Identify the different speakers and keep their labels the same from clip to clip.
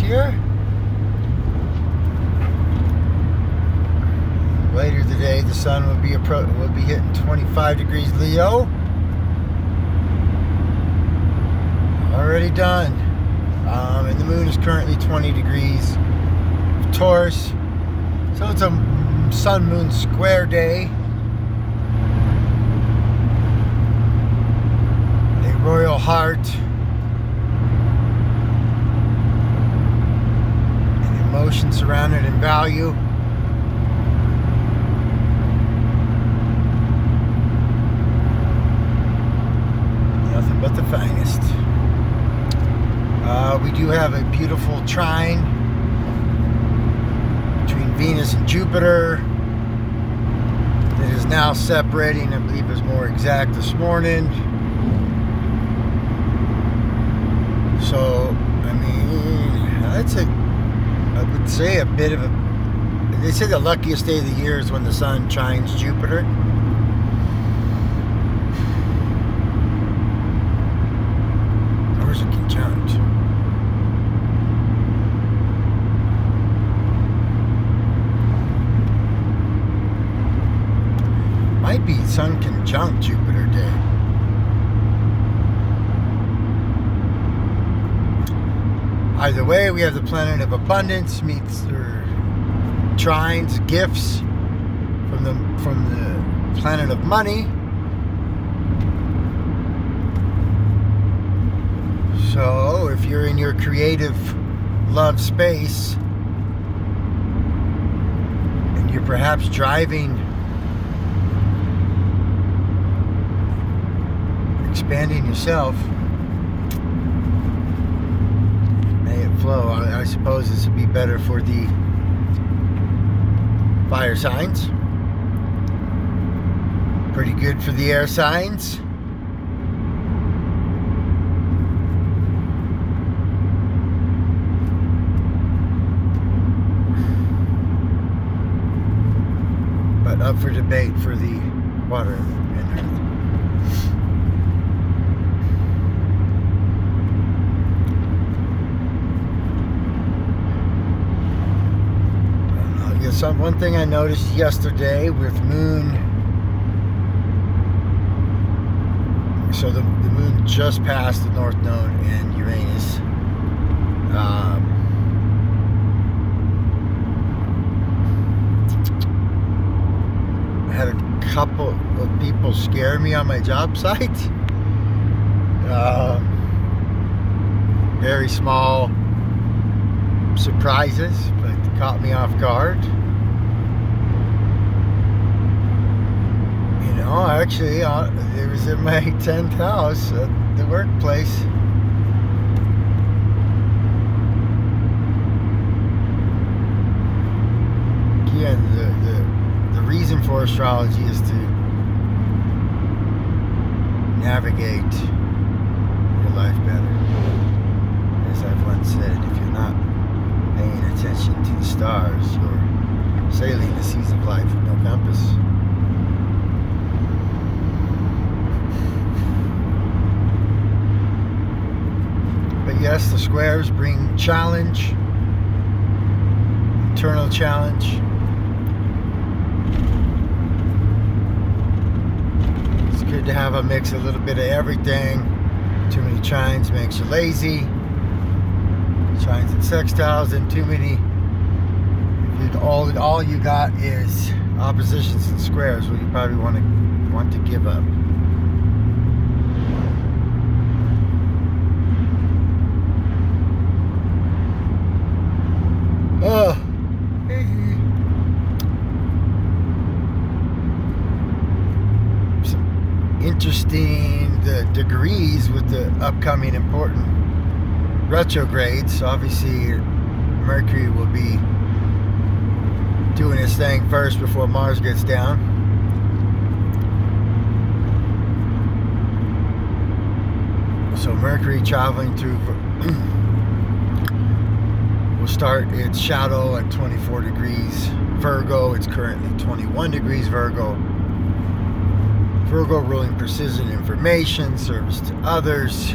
Speaker 1: here. Later today, the sun will be hitting 25 degrees Leo. Already done. And the moon is currently 20 degrees Taurus. So it's a sun-moon square day. A royal heart. An emotion surrounded in value. Nothing but the finest. We do have a beautiful trine between Venus and Jupiter that is now separating. I believe it was more exact this morning. So, I mean, I would say a bit of a, they say the luckiest day of the year is when the sun trines Jupiter. Or is it conjunct? Might be sun conjunct Jupiter day. Either way, we have the planet of abundance meets or trines, gifts from the planet of money. So if you're in your creative love space and you're perhaps driving, expanding yourself, may it flow. I suppose this would be better for the fire signs. Pretty good for the air signs. But up for debate for the water and earth. One thing I noticed yesterday with moon, so the moon just passed the North Node and Uranus. I had a couple of people scare me on my job site. Very small surprises, but caught me off guard. Actually, it was in my 10th house at the workplace. Again, the reason for astrology is to navigate your life better. As I've once said, if you're not paying attention to the stars, you're sailing the seas of life with no compass. Yes, the squares bring challenge, internal challenge. It's good to have a mix, a little bit of everything. Too many trines makes you lazy. Trines and sextiles, and too many. If all you got is oppositions and squares, well, you probably want to give up. Some interesting degrees with the upcoming important retrogrades. Obviously, Mercury will be doing his thing first before Mars gets down. So Mercury traveling through will start its shadow at 24 degrees Virgo. It's currently 21 degrees Virgo. Virgo ruling precision, information, service to others,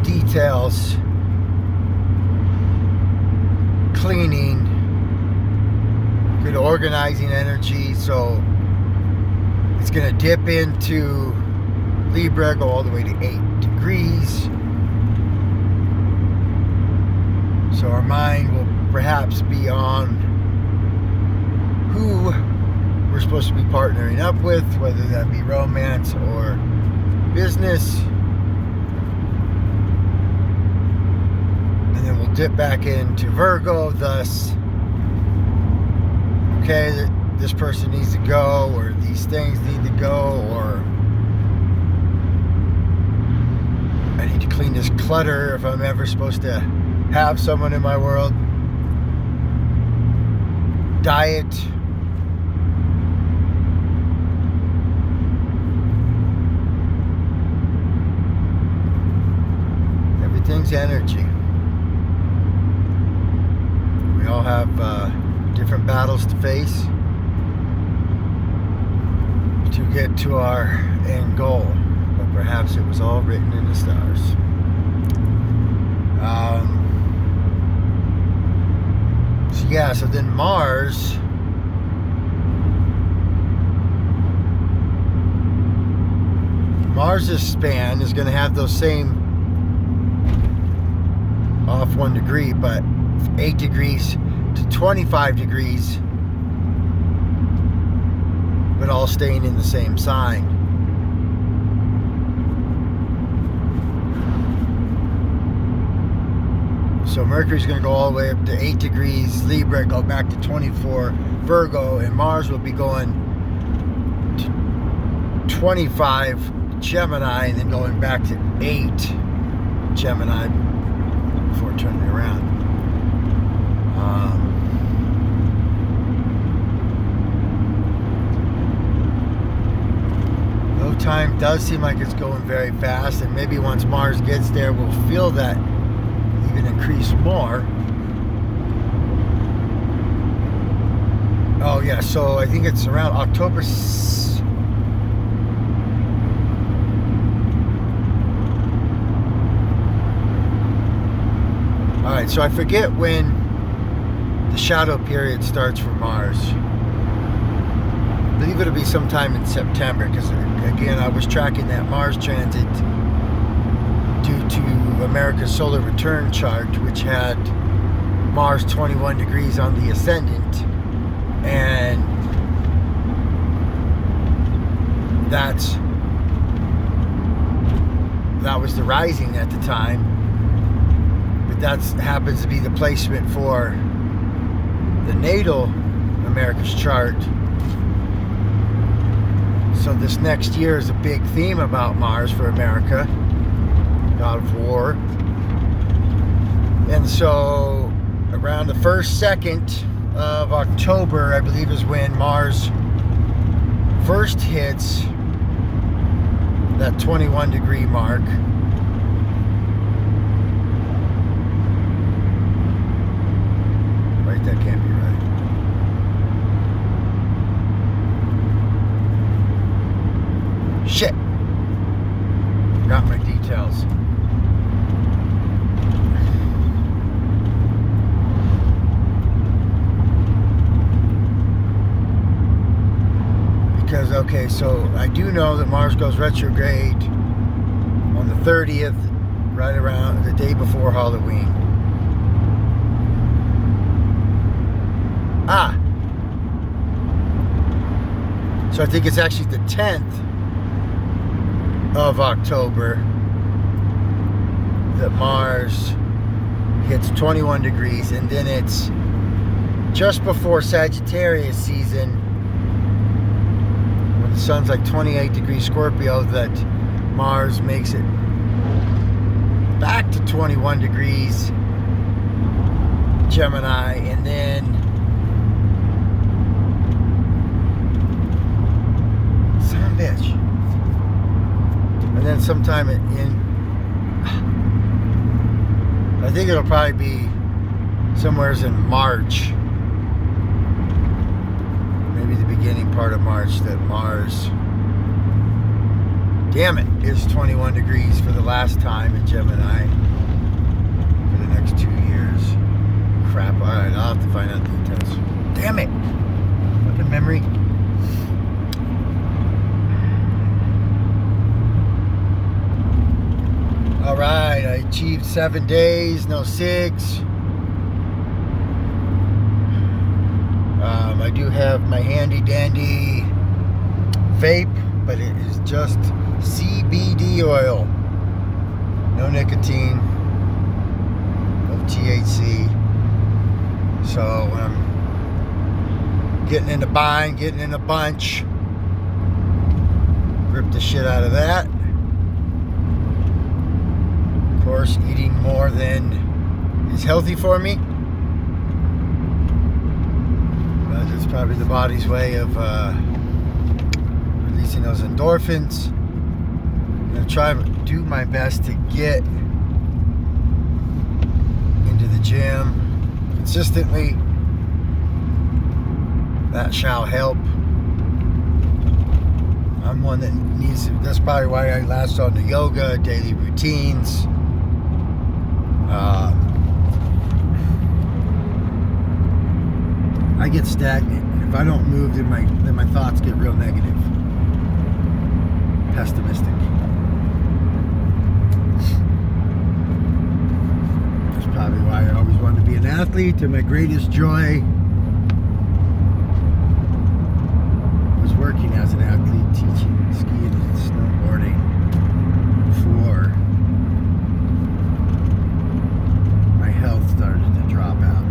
Speaker 1: details. cleaning, good organizing energy. So it's going to dip into Libra, go all the way to 8 degrees. So our mind will perhaps be on who we're supposed to be partnering up with, whether that be romance or business. And then we'll dip back into Virgo, thus, okay, this person needs to go, or these things need to go, or I need to clean this clutter if I'm ever supposed to have someone in my world. Diet. Everything's energy. We all have different battles to face to get to our end goal. But perhaps it was all written in the stars. So yeah, so then Mars Mars's span is going to have those same off 1 degree, but 8 degrees to 25 degrees, but all staying in the same sign. So Mercury's going to go all the way up to 8 degrees Libra, go back to 24 Virgo, and Mars will be going to 25 Gemini, and then going back to 8 Gemini before turning around. Though time does seem like it's going very fast, and maybe once Mars gets there, we'll feel that even increase more. Oh yeah, so I think it's around October. Alright, so I forget when the shadow period starts for Mars. I believe it'll be sometime in September, because again, I was tracking that Mars transit due to America's solar return chart, which had Mars 21 degrees on the ascendant, and that was the rising at the time, but that happens to be the placement for the natal America's chart. So this next year is a big theme about Mars for America. God of War. And so around the 1st, 2nd of October, I believe, is when Mars first hits that 21 degree mark. Wait, that can't be right. Shit. Forgot my details. Because, okay, so I do know that Mars goes retrograde on the 30th, right around the day before Halloween. So I think it's actually the 10th of October that Mars hits 21 degrees, and then it's just before Sagittarius season, when the sun's like 28 degrees Scorpio, that Mars makes it back to 21 degrees Gemini, and then son of a bitch. And then sometime I think it'll probably be somewheres in March, maybe the beginning part of March, that Mars, damn it, is 21 degrees for the last time in Gemini for the next 2 years. crap. Alright, I'll have to find out the details. Damn it! Fucking memory. Alright, I achieved 7 days, no 6. I do have my handy dandy vape, but it is just CBD oil. No nicotine, no THC. So I'm getting in the bind, getting in a bunch. Rip the shit out of that. Of course, eating more than is healthy for me. But it's probably the body's way of releasing those endorphins. I'm going to try to do my best to get into the gym consistently. That shall help. I'm one that needs to, that's probably why I latched on to yoga, daily routines. I get stagnant. If I don't move, then my thoughts get real negative, pessimistic. That's probably why I always wanted to be an athlete, and my greatest joy was working as an athlete, teaching skiing and snowboarding before my health started to drop out.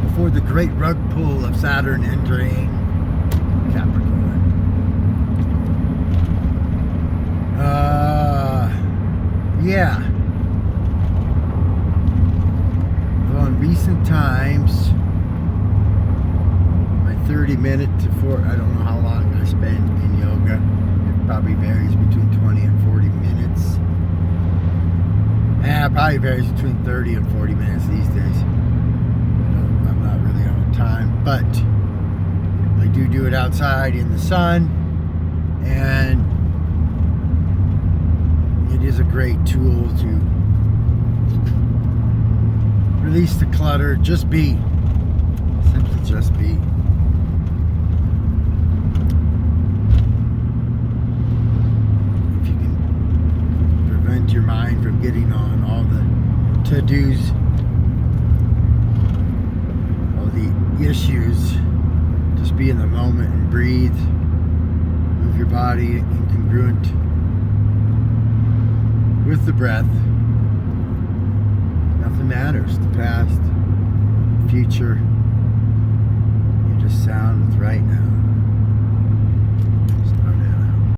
Speaker 1: Before the great rug pull of Saturn entering Capricorn. Yeah. Well, in recent times, my 30-minute to 4, I don't know how long I spend in yoga. It probably varies between 20 and 40 minutes. It probably varies between 30 and 40 minutes these days. I'm not really on time, but I do it outside in the sun, and it is a great tool to release the clutter. Just be. Simply just be. If you can prevent your mind from getting on all the to-dos, all the issues, just be in the moment and breathe. Move your body incongruent with the breath. Nothing matters. The past, the future. You just sound with right now.